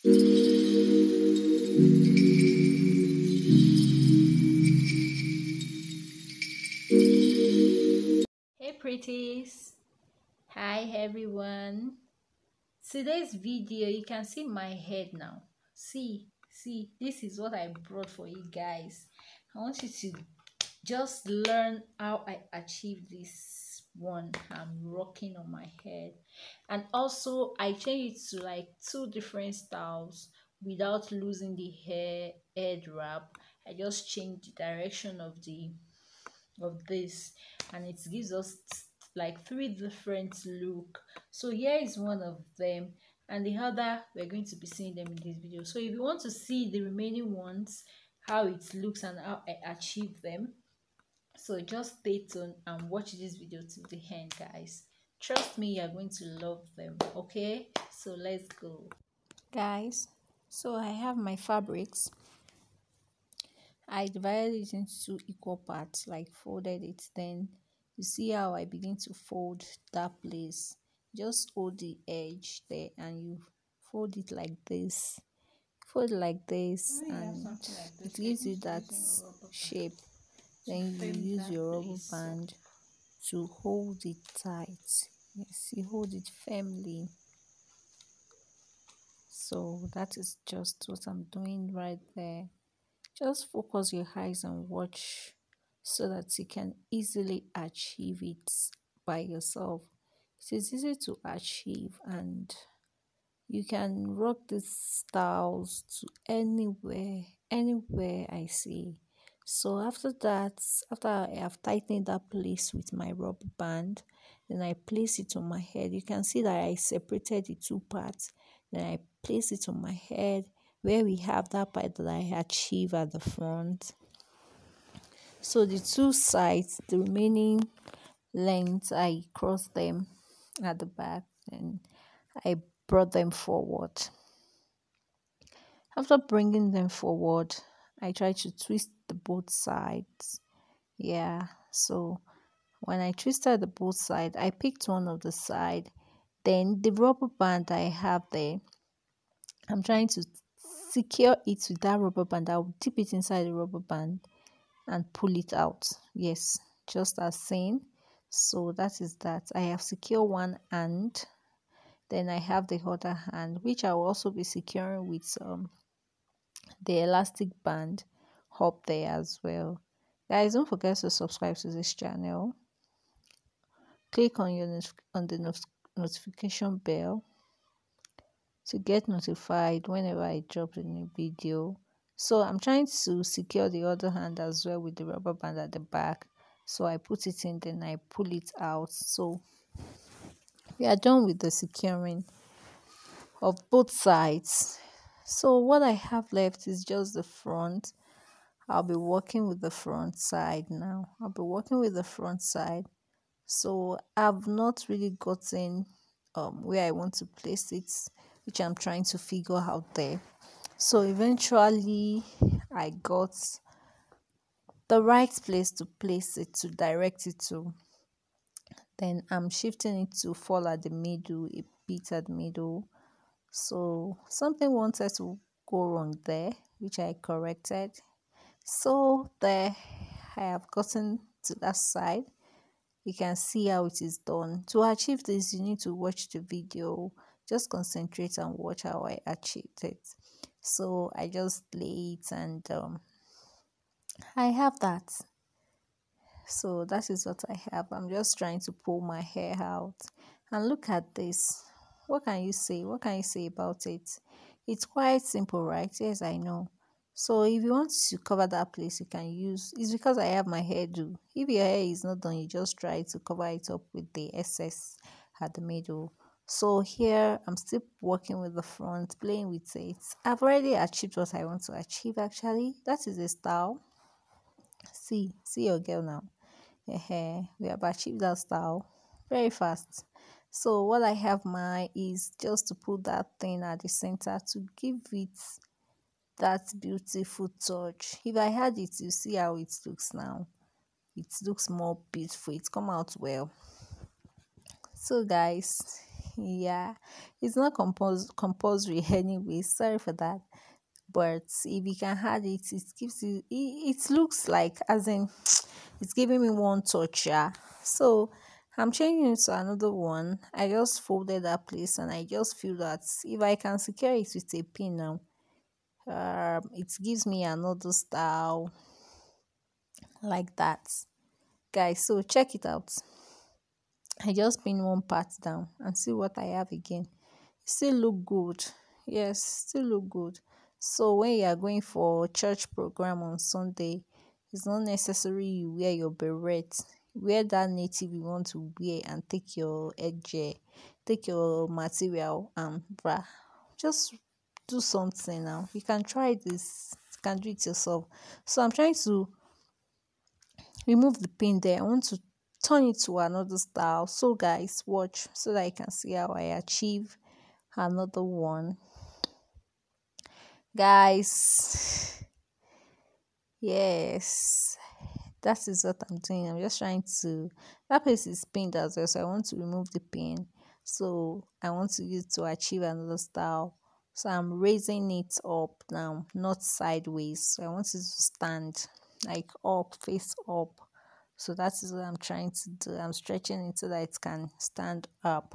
Hey pretties, hi everyone. Today's video, you can see my head now. See, this is what I brought for you guys. I want you to just learn how I achieve this one I'm rocking on my head. And also I changed it to like two different styles without losing the head wrap. I just changed the direction of this, and it gives us like three different look. So here is one of them, and the other we're going to be seeing them in this video. So if you want to see the remaining ones, how it looks and how I achieve them, so just stay tuned and watch this video to the end, guys. Trust me, you're going to love them. Okay, so let's go, guys. So I have my fabrics. I divided it into equal parts, like folded it. Then you see how I begin to fold that place. Just hold the edge there and you fold it like this. Fold it like this, and it gives you that shape. Then you use your rubber band to hold it tight. Yes, you hold it firmly. So that is just what I'm doing right there. Just focus your eyes and watch so that you can easily achieve it by yourself. It is easy to achieve, and you can rock these styles to anywhere I see. So after that, after I have tightened that place with my rubber band, then I place it on my head. You can see that I separated the two parts. Then I place it on my head where we have that part that I achieve at the front. So the two sides, the remaining lengths, I cross them at the back and I brought them forward. After bringing them forward, I try to twist the both sides. Yeah, so when I twisted the both sides, I picked one of the side. Then the rubber band I have there, I'm trying to secure it with that rubber band. I'll dip it inside the rubber band and pull it out. Yes, just as seen. So that is that. I have secured one hand. Then I have the other hand, which I will also be securing with the elastic band up there as well. Guys, don't forget to subscribe to this channel. Click on the notification bell to get notified whenever I drop a new video. So I'm trying to secure the other hand as well with the rubber band at the back. So I put it in, then I pull it out. So we are done with the securing of both sides. So what I have left is just the front. I'll be working with the front side now. I'll be working with the front side. So I've not really gotten where I want to place it, which I'm trying to figure out there. So eventually I got the right place to place it, to direct it to. Then I'm shifting it to fall at the middle, a bit at the middle. So something wanted to go wrong there, which I corrected. So there I have gotten to that side. You can see how it is done. To achieve this, you need to watch the video. Just concentrate and watch how I achieved it. So I just lay it, and I have that. So that is what I have. I'm just trying to pull my hair out, and look at this. What can you say? What can you say about it? It's quite simple, right? Yes, I know. So if you want to cover that place, you can use, it's because I have my hairdo. If your hair is not done, you just try to cover it up with the excess at the middle. So here I'm still working with the front, playing with it. I've already achieved what I want to achieve. Actually, that is a style. See your girl now. We have achieved that style very fast. So what I have my is just to put that thing at the center to give it that beautiful touch. If I had it, you see how it looks now. It looks more beautiful. It's come out well. So guys, Yeah, it's not compulsory anyway. Sorry for that. But if you can add it, it gives you. It looks like, as in, it's giving me one touch. Yeah. So I'm changing it to another one. I just folded that place, and I just feel that if I can secure it with a pin now, it gives me another style like that, guys. So check it out. I just pin one part down and see what I have again. Still look good. Yes, still look good. So when you are going for church program on Sunday, it's not necessary you wear your beret. Wear that native you want to wear and take your edge, take your material and bra. Just do something now. You can try this. You can do it yourself. So I'm trying to remove the pin there. I want to turn it to another style. So guys, watch so that you can see how I achieve another one. Guys, yes, that is what I'm doing. I'm just trying to, that place is pinned as well, so I want to remove the pin. So I want to use to achieve another style. So I'm raising it up now, not sideways. So I want it to stand like up, face up. So that is what I'm trying to do. I'm stretching it so that it can stand up.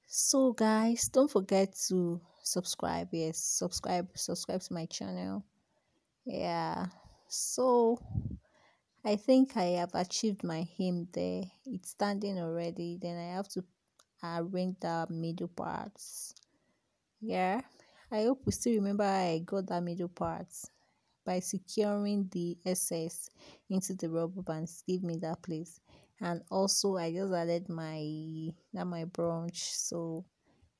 So guys, don't forget to subscribe. Yes, subscribe to my channel. Yeah. So I think I have achieved my aim there. It's standing already. Then I have to arrange the middle parts. Yeah. I hope we still remember how I got that middle parts by securing the excess into the rubber bands. Give me that place. And also I just added my branch, so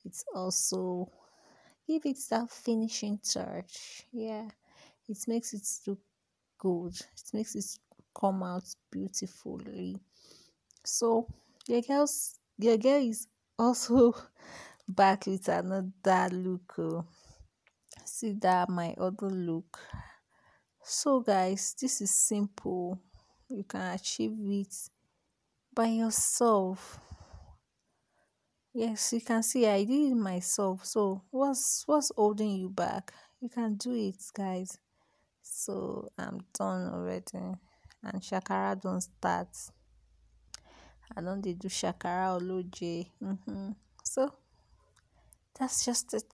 it's also give it that finishing touch. Yeah, it makes it look good. It makes it come out beautifully. So your girl is also back with another look. Oh. See that my other look. So guys, this is simple. You can achieve it by yourself. Yes, you can see I did it myself. So what's holding you back? You can do it, guys. So I'm done already. And Shakara don't start. I don't they do Shakara or Loje. So that's just it.